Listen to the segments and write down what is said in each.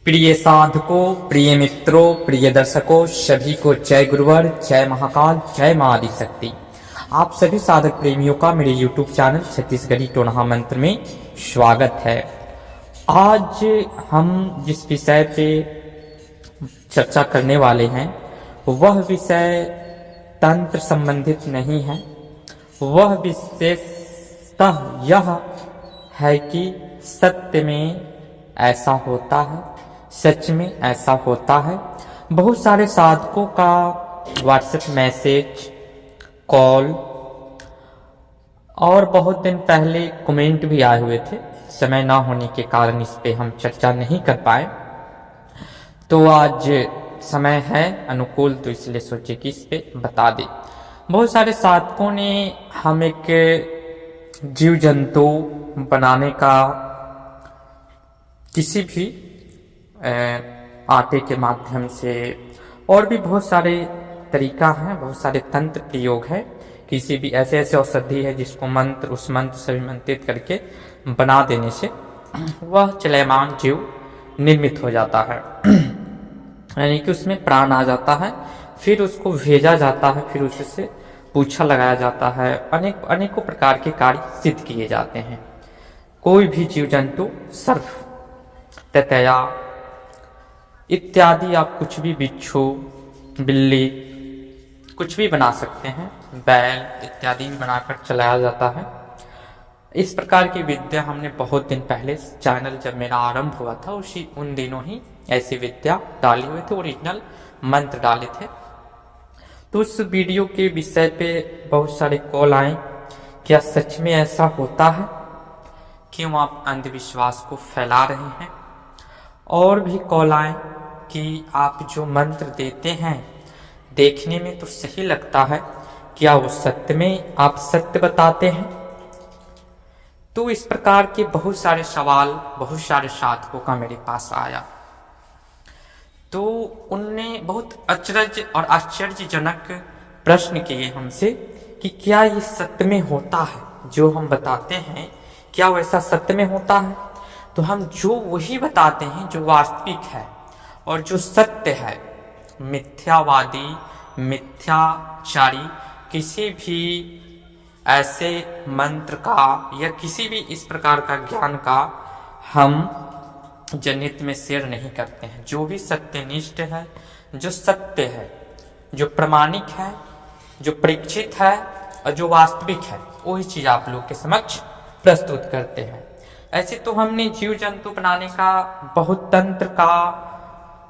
प्रिय साधकों, प्रिय मित्रों, प्रिय दर्शकों, सभी को जय गुरुवर, जय महाकाल, जय मां आदिशक्ति। आप सभी साधक प्रेमियों का मेरे YouTube चैनल छत्तीसगढ़ी टोनहा मंत्र में स्वागत है। आज हम जिस विषय पे चर्चा करने वाले हैं वह विषय तंत्र संबंधित नहीं है। वह विशेषतः यह है कि सत्य में ऐसा होता है, सच में ऐसा होता है। बहुत सारे साधकों का व्हाट्सएप मैसेज, कॉल और बहुत दिन पहले कमेंट भी आए हुए थे। समय ना होने के कारण इस पे हम चर्चा नहीं कर पाए, तो आज समय है अनुकूल, तो इसलिए सोचे कि इस पे बता दें। बहुत सारे साधकों ने हम एक जीव जंतु बनाने का किसी भी आटे के माध्यम से और भी बहुत सारे तरीका हैं, बहुत सारे तंत्र प्रयोग है। किसी भी ऐसे ऐसे औषधि है जिसको मंत्र उस मंत्र से मंत्रित करके बना देने से वह चलयमान जीव निर्मित हो जाता है, यानी कि उसमें प्राण आ जाता है। फिर उसको भेजा जाता है, फिर उससे पूछा लगाया जाता है। अनेकों प्रकार के कार्य सिद्ध किए जाते हैं। कोई भी जीव जंतु, सर्प, ततया इत्यादि, आप कुछ भी, बिच्छू, बिल्ली, कुछ भी बना सकते हैं। बैल इत्यादि भी बनाकर चलाया जाता है। इस प्रकार की विद्या हमने बहुत दिन पहले चैनल जब मेरा आरंभ हुआ था उन दिनों ही ऐसी विद्या डाली हुए थे, ओरिजिनल मंत्र डाले थे। तो उस वीडियो के विषय पे बहुत सारे कॉल आए, क्या सच में ऐसा होता है? क्यों आप अंधविश्वास को फैला रहे हैं? और भी कॉल आए कि आप जो मंत्र देते हैं देखने में तो सही लगता है, क्या वो सत्य में आप सत्य बताते हैं? तो इस प्रकार के बहुत सारे सवाल बहुत सारे साधकों का मेरे पास आया। तो उनने बहुत अचरज और आश्चर्यजनक प्रश्न किए हमसे कि क्या ये सत्य में होता है, जो हम बताते हैं क्या वैसा सत्य में होता है? तो हम जो वही बताते हैं जो वास्तविक है और जो सत्य है। मिथ्यावादी, मिथ्याचारी किसी भी ऐसे मंत्र का या किसी भी इस प्रकार का ज्ञान का हम जनहित में शेयर नहीं करते हैं। जो भी सत्यनिष्ठ है, जो सत्य है, जो प्रमाणिक है, जो परीक्षित है और जो वास्तविक है, वही चीज आप लोग के समक्ष प्रस्तुत करते हैं। ऐसे तो हमने जीव जंतु बनाने का बहुत तंत्र का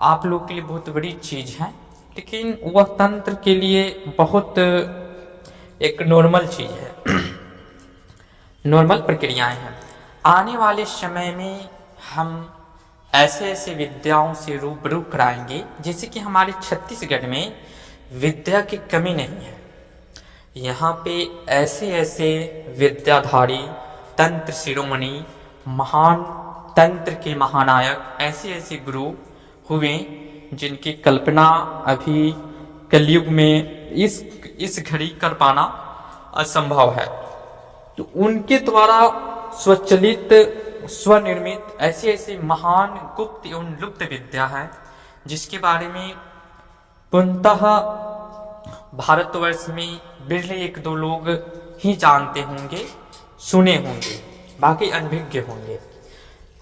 आप लोग के लिए बहुत बड़ी चीज है, लेकिन वह तंत्र के लिए बहुत एक नॉर्मल चीज है, नॉर्मल प्रक्रियाएं हैं। आने वाले समय में हम ऐसे ऐसे विद्याओं से रूबरू कराएंगे जैसे कि हमारे छत्तीसगढ़ में विद्या की कमी नहीं है। यहाँ पे ऐसे ऐसे विद्याधारी, तंत्र शिरोमणि, महान तंत्र के महानायक, ऐसे ऐसे गुरु हुए जिनकी कल्पना अभी कलयुग में इस घड़ी कर पाना असंभव है। तो उनके द्वारा स्वचलित, स्वनिर्मित ऐसी ऐसी महान गुप्त एवं लुप्त विद्या है जिसके बारे में पूर्णतः भारतवर्ष में बिरले एक दो लोग ही जानते होंगे, सुने होंगे, बाकी अनभिज्ञ होंगे।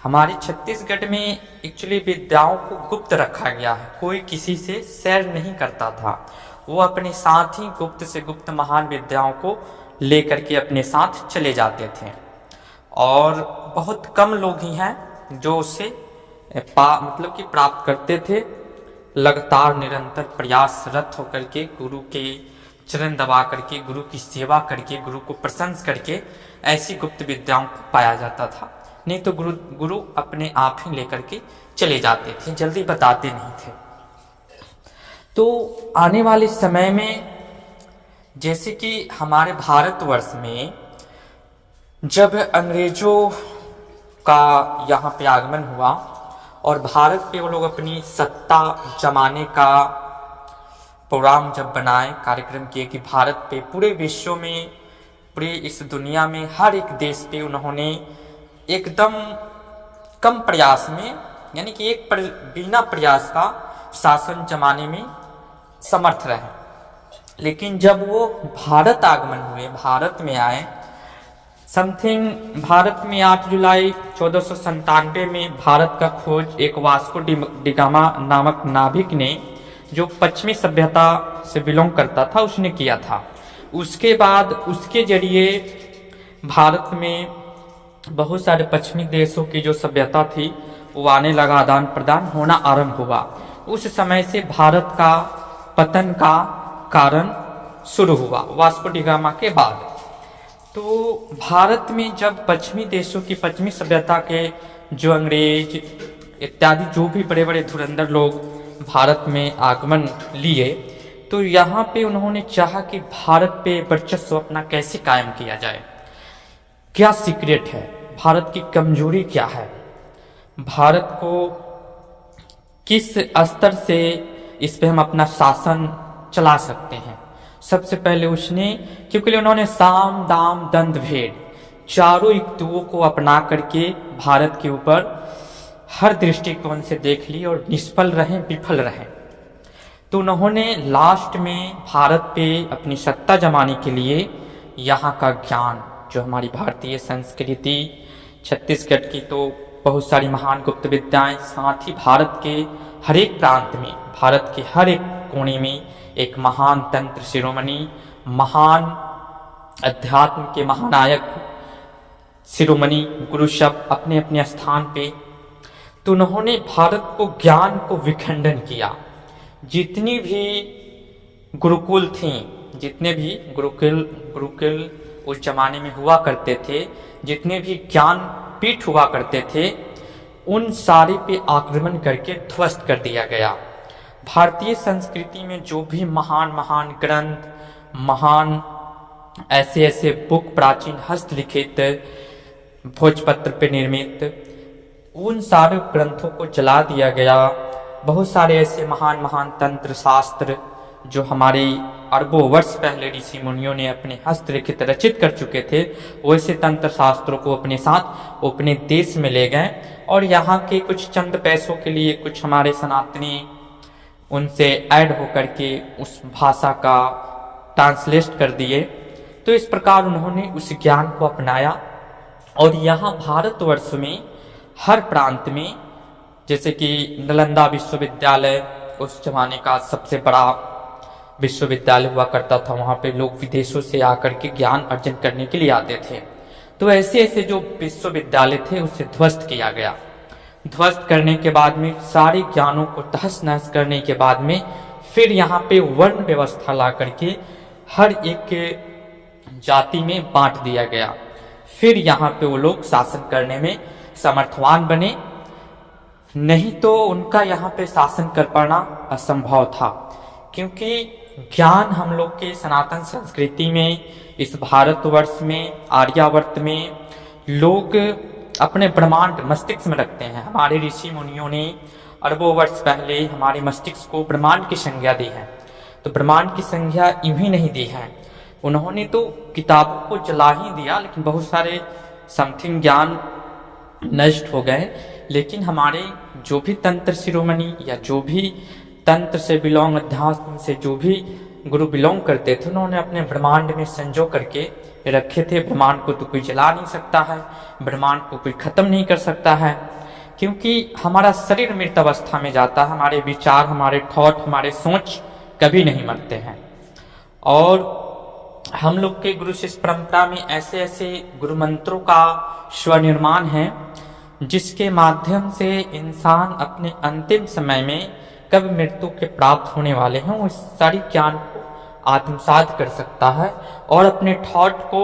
हमारे छत्तीसगढ़ में एक्चुअली विद्याओं को गुप्त रखा गया है। कोई किसी से शेयर नहीं करता था, वो अपने साथ ही गुप्त से गुप्त महान विद्याओं को लेकर के अपने साथ चले जाते थे। और बहुत कम लोग ही हैं जो उसे मतलब कि प्राप्त करते थे। लगातार निरंतर प्रयासरत होकर के, गुरु के चरण दबा करके, गुरु की सेवा करके, गुरु को प्रशंस करके ऐसी गुप्त विद्याओं को पाया जाता था। नहीं तो गुरु अपने आप ही लेकर के चले जाते थे, जल्दी बताते नहीं थे। तो आने वाले समय में जैसे कि हमारे भारतवर्ष में जब अंग्रेजों का यहाँ पे आगमन हुआ और भारत पे वो लोग अपनी सत्ता जमाने का प्रोग्राम जब बनाए, कार्यक्रम किए कि भारत पे, पूरे विश्व में, पूरे इस दुनिया में हर एक देश पे उन्होंने एकदम कम प्रयास में यानी कि बिना प्रयास का शासन जमाने में समर्थ रहे। लेकिन जब वो भारत आगमन हुए, भारत में आए, समथिंग भारत में 8 जुलाई 1497 में भारत का खोज एक वास्को डिगामा नामक नाविक ने, जो पश्चिमी सभ्यता से बिलोंग करता था, उसने किया था। उसके बाद उसके जरिए भारत में बहुत सारे पश्चिमी देशों की जो सभ्यता थी वो आने लगा, आदान प्रदान होना आरंभ हुआ। उस समय से भारत का पतन का कारण शुरू हुआ वास्को डिगामा के बाद। तो भारत में जब पश्चिमी देशों की, पश्चिमी सभ्यता के जो अंग्रेज इत्यादि जो भी बड़े बड़े धुरंधर लोग भारत में आगमन लिए, तो यहाँ पे उन्होंने चाहा कि भारत पे वर्चस्व अपना कैसे कायम किया जाए, क्या सीक्रेट है, भारत की कमजोरी क्या है, भारत को किस स्तर से इस पे हम अपना शासन चला सकते हैं। सबसे पहले उसने, क्योंकि उन्होंने साम दाम दंड भेद चारों युक्तियों को अपना करके भारत के ऊपर हर दृष्टिकोण से देख ली और निष्फल रहे, विफल रहे। तो उन्होंने लास्ट में भारत पे अपनी सत्ता जमाने के लिए यहाँ का ज्ञान, जो हमारी भारतीय संस्कृति, छत्तीसगढ़ की तो बहुत सारी महान गुप्त विद्याएं, साथ ही भारत के हर एक प्रांत में, भारत के हर एक कोने में एक महान तंत्र शिरोमणि, महान अध्यात्म के महानायक शिरोमणि गुरु सब अपने अपने स्थान पे। तो उन्होंने भारत को, ज्ञान को विखंडन किया। जितनी भी गुरुकुल थी, जितने भी गुरुकुल उस जमाने में हुआ करते थे, जितने भी ज्ञान पीठ हुआ करते थे, उन सारे पे आक्रमण करके ध्वस्त कर दिया गया। भारतीय संस्कृति में जो भी महान महान ग्रंथ, महान ऐसे बुक, प्राचीन हस्तलिखित भोजपत्र पे निर्मित, उन सारे ग्रंथों को जला दिया गया। बहुत सारे ऐसे महान महान तंत्र शास्त्र जो हमारे अरबों वर्ष पहले ऋषि मुनियों ने अपने हस्तलिखित रचित कर चुके थे, वैसे तंत्र शास्त्रों को अपने साथ अपने देश में ले गए और यहाँ के कुछ चंद पैसों के लिए कुछ हमारे सनातनी उनसे ऐड होकर के उस भाषा का ट्रांसलेट कर दिए। तो इस प्रकार उन्होंने उस ज्ञान को अपनाया और यहाँ भारतवर्ष में हर प्रांत में, जैसे कि नालंदा विश्वविद्यालय उस जमाने का सबसे बड़ा विश्वविद्यालय हुआ करता था, वहाँ पे लोग विदेशों से आकर के ज्ञान अर्जन करने के लिए आते थे। तो ऐसे ऐसे जो विश्वविद्यालय थे उसे ध्वस्त किया गया। ध्वस्त करने के बाद में, सारे ज्ञानों को तहस नहस करने के बाद में, फिर यहाँ पे वर्ण व्यवस्था ला करके हर एक जाति में बांट दिया गया। फिर यहाँ पे वो लोग शासन करने में समर्थवान बने, नहीं तो उनका यहाँ पे शासन कर पाना असंभव था। क्योंकि ज्ञान हम लोग के सनातन संस्कृति में, इस भारतवर्ष में, आर्यावर्त में लोग अपने ब्रह्मांड मस्तिष्क में रखते हैं। हमारे ऋषि मुनियों ने अरबों वर्ष पहले हमारे मस्तिष्क को ब्रह्मांड की संज्ञा दी है। तो ब्रह्मांड की संज्ञा यूं ही नहीं दी है, उन्होंने तो किताबों को जला ही दिया, लेकिन बहुत सारे समथिंग ज्ञान नष्ट हो गए। लेकिन हमारे जो भी तंत्र शिरोमणि या जो भी तंत्र से बिलोंग, अध्यात्म से जो भी गुरु बिलोंग करते थे, उन्होंने अपने ब्रह्मांड में संजो करके रखे थे। ब्रह्मांड को तो कोई जला नहीं सकता है, ब्रह्मांड को कोई खत्म नहीं कर सकता है, क्योंकि हमारा शरीर मृत अवस्था में जाता है, हमारे विचार, हमारे थॉट, हमारे सोच कभी नहीं मरते हैं। और हम लोग के गुरु शिष्य परंपरा में ऐसे ऐसे गुरु मंत्रों का स्वनिर्माण है, जिसके माध्यम से इंसान अपने अंतिम समय में कब मृत्यु के प्राप्त होने वाले हैं, उस सारी ज्ञान को आत्मसात कर सकता है और अपने थॉट को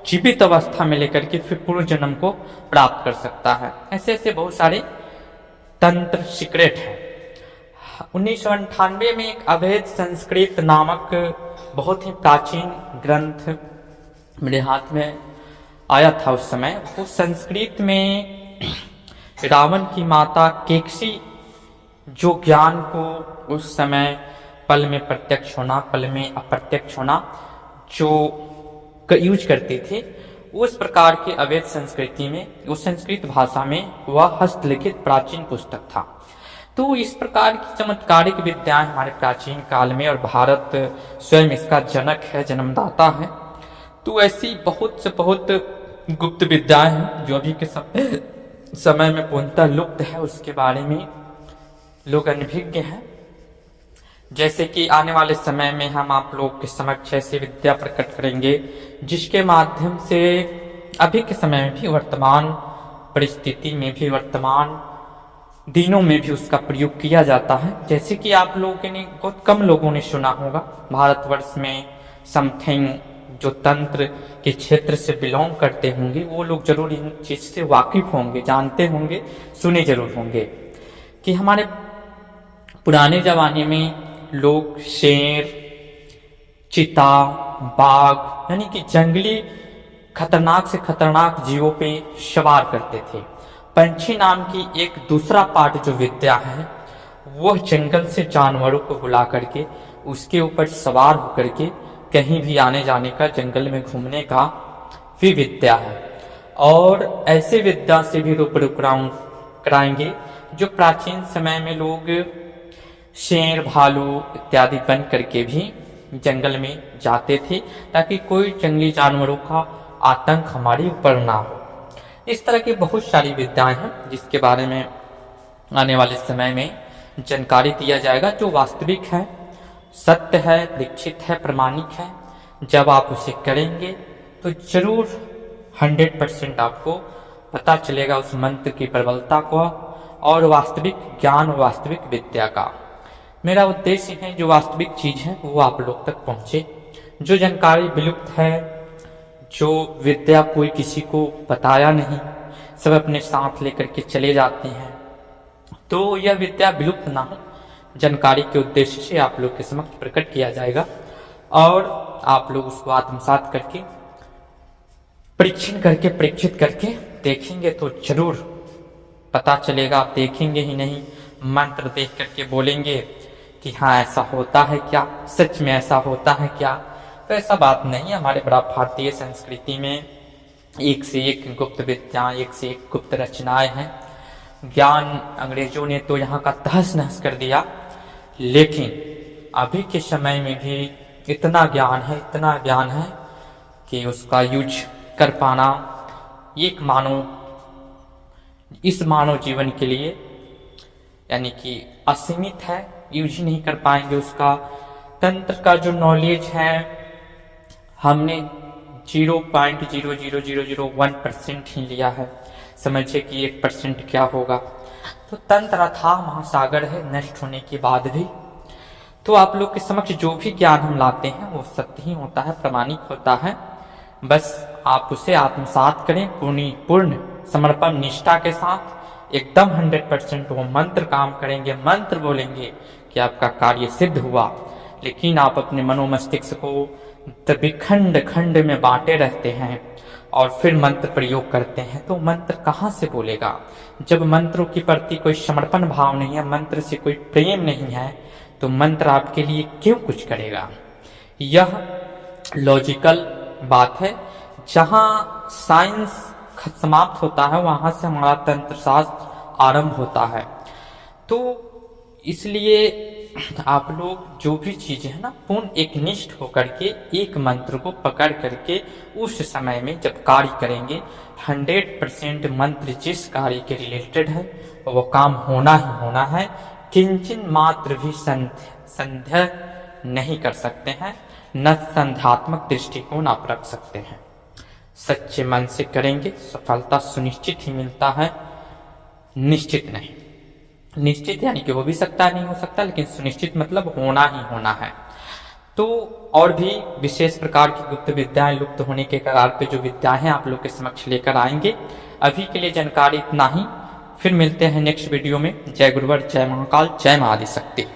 जीवित अवस्था में लेकर के फिर पूर्व जन्म को प्राप्त कर सकता है। ऐसे ऐसे बहुत सारे तंत्र सीक्रेट हैं। 1998 में एक अवैध संस्कृत नामक बहुत ही प्राचीन ग्रंथ मेरे हाथ में आया था उस समय। वो संस्कृत में रावण की माता केकसी जो ज्ञान को उस समय पल में प्रत्यक्ष होना, पल में अप्रत्यक्ष होना जो यूज करते थे, उस प्रकार की अवैध संस्कृति में, उस संस्कृत भाषा में वह हस्तलिखित प्राचीन पुस्तक था। तो इस प्रकार की चमत्कारिक विद्याएं हमारे प्राचीन काल में, और भारत स्वयं इसका जनक है, जन्मदाता है। तो ऐसी बहुत से बहुत गुप्त विद्याएं हैं जो अभी के समय में पूर्णतः लुप्त है, उसके बारे में लोग अनभिज्ञ हैं। जैसे कि आने वाले समय में हम आप लोग के समक्ष ऐसी विद्या प्रकट करेंगे जिसके माध्यम से अभी के समय में भी, वर्तमान परिस्थिति में भी, वर्तमान दिनों में भी उसका प्रयोग किया जाता है। जैसे कि आप लोगों ने, बहुत कम लोगों ने सुना होगा, भारतवर्ष में समथिंग जो तंत्र के क्षेत्र से बिलोंग करते होंगे वो लोग जरूर इन चीज से वाकिफ होंगे, जानते होंगे, सुने जरूर होंगे कि हमारे पुराने जमाने में लोग शेर, चीता, बाघ यानी कि जंगली खतरनाक से खतरनाक जीवों पे सवार करते थे। पंछी नाम की एक दूसरा पार्ट जो विद्या है, वह जंगल से जानवरों को बुला करके उसके ऊपर सवार होकर के कहीं भी आने जाने का, जंगल में घूमने का भी विद्या है। और ऐसे विद्या से भी रूबरू कराएंगे जो प्राचीन समय में लोग शेर, भालू इत्यादि बन करके भी जंगल में जाते थे ताकि कोई जंगली जानवरों का आतंक हमारे ऊपर ना हो। इस तरह की बहुत सारी विद्याएं हैं जिसके बारे में आने वाले समय में जानकारी दिया जाएगा, जो वास्तविक है, सत्य है, परीक्षित है, प्रमाणिक है। जब आप उसे करेंगे तो जरूर 100% आपको पता चलेगा उस मंत्र की प्रबलता को और वास्तविक ज्ञान, वास्तविक विद्या का। मेरा उद्देश्य है जो वास्तविक चीज है वो आप लोग तक पहुंचे। जो जानकारी विलुप्त है, जो विद्या कोई किसी को बताया नहीं, सब अपने साथ लेकर के चले जाते हैं, तो यह विद्या विलुप्त ना हो, जानकारी के उद्देश्य से आप लोग के समक्ष प्रकट किया जाएगा और आप लोग उसको आत्मसात करके, परीक्षण करके, परीक्षित करके देखेंगे तो जरूर पता चलेगा। आप देखेंगे ही नहीं, मंत्र देख करके बोलेंगे कि हाँ ऐसा होता है क्या, सच में ऐसा होता है क्या। तो ऐसा बात नहीं है। हमारे बड़ा भारतीय संस्कृति में एक से एक गुप्त विद्या, एक से एक गुप्त रचनाएं हैं। ज्ञान अंग्रेजों ने तो यहाँ का तहस नहस कर दिया, लेकिन अभी के समय में भी इतना ज्ञान है, इतना ज्ञान है कि उसका यूज कर पाना इस मानव जीवन के लिए यानी कि असीमित है। यूज नहीं कर पाएंगे उसका। तंत्र का जो नॉलेज है हमने 0.00001% ही लिया है। समझिए कि 1% क्या होगा। तो तंत्र अथाह महासागर है, नष्ट होने के बाद भी। तो आप लोग के समक्ष जो भी ज्ञान हम लाते हैं वो सत्य ही होता है, प्रमाणिक होता है। बस आप उसे आत्मसात करें पूर्ण समर्पण निष्ठा के साथ, एकदम 100% वो मंत्र काम करेंगे, मंत्र बोलेंगे कि आपका कार्य सिद्ध हुआ। लेकिन आप अपने मनोमस्तिष्क को खंड खंड में बांटे रहते हैं और फिर मंत्र प्रयोग करते हैं, तो मंत्र कहाँ से बोलेगा? जब मंत्रों के प्रति कोई समर्पण भाव नहीं है, मंत्र से कोई प्रेम नहीं है, तो मंत्र आपके लिए क्यों कुछ करेगा? यह लॉजिकल बात है। जहां साइंस समाप्त होता है वहां से हमारा तंत्र शास्त्र आरंभ होता है। तो इसलिए आप लोग जो भी चीजें है ना, पूर्ण एक निष्ठ होकर के एक मंत्र को पकड़ करके उस समय में जब कार्य करेंगे 100% मंत्र जिस कार्य के रिलेटेड है वो काम होना ही होना है। किंचन मात्र भी संदेह नहीं कर सकते हैं, न संध्यात्मक दृष्टिकोण आप रख सकते हैं। सच्चे मन से करेंगे सफलता सुनिश्चित ही मिलता है, निश्चित नहीं। निश्चित यानी कि हो भी सकता है, नहीं हो सकता, लेकिन सुनिश्चित मतलब होना ही होना है। तो और भी विशेष प्रकार की गुप्त विद्याएं लुप्त होने के कगार पे जो विद्याएं आप लोग के समक्ष लेकर आएंगे। अभी के लिए जानकारी इतना ही, फिर मिलते हैं नेक्स्ट वीडियो में। जय गुरुवर, जय महाकाल, जय महाआदिशक्ति।